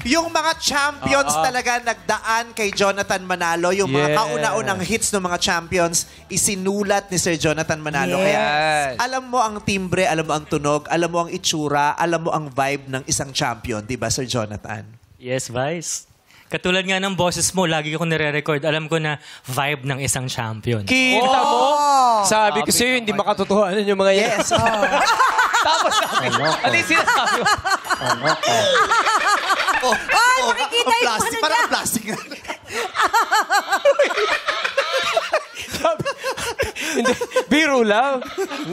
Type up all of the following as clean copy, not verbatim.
yung mga champions talaga nagdaan kay Jonathan Manalo, yung mga kauna-unang hits ng mga champions, isinulat ni Sir Jonathan Manalo. Kaya alam mo ang timbre, alam mo ang tunog, alam mo ang itsura, alam mo ang vibe ng isang champion, di ba, Sir Jonathan? Yes, Vice. Katulad nga ng boses mo, lagi ko nire-record. Alam ko na vibe ng isang champion. Kita mo? Sabi ko sa'yo, hindi makatotohanan yung mga yan. Yes. Tapos sabi, ano yung sinasabi mo? Ay, makikita yung ano niya. Parang plastic. Hindi, biro lang.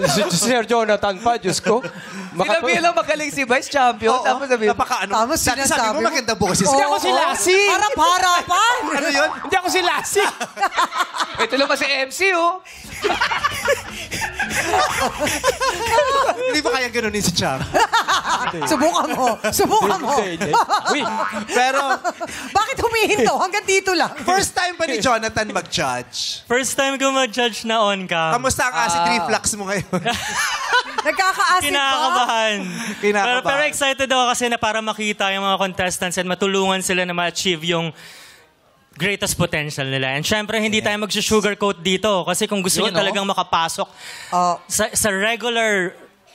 Si Sir Jonathan pa, Diyos ko. Sinabi lang magaling si Vice Champion. Tapos sabi, Tapos Sabi mo maganda bukas. Hindi ako si Lassie. Harap-harapan. Ano yun? Hindi ako si Lassie. ito lang pa si MC, oh. Hindi ba kaya ganunin si Chang? Subukan mo. Subukan mo. Uy, Pero, Bakit humihinto? Hanggang dito lang. first time ba ni Jonathan mag-judge? First time ko ma-judge na on cam. Kamusta ang acid reflux mo ngayon? Nagkaka-acid ba? Kinakabahan. Kinakabahan. Pero excited ako kasi na para makita yung mga contestants at matulungan sila na ma-achieve yung greatest potential nila. And syempre, hindi tayo mag-sugarcoat dito kasi kung gusto niyo talagang makapasok sa regular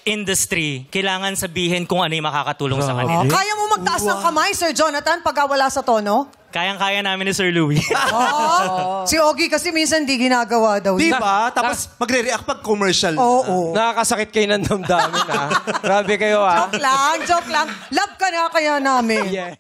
industry, kailangan sabihin kung ano yung makakatulong sa kanila. Kaya mo magtaas ng kamay, Sir Jonathan, pag wala sa tono? Kayang-kaya namin ni Sir Louie. Si Ogie kasi minsan di ginagawa daw. Di ba? Tapos magre-react pag commercial. Oo. nakakasakit kayo ng damdamin, ha? Grabe kayo, ha? Joke lang, joke lang. Love ka na kaya namin. Yeah.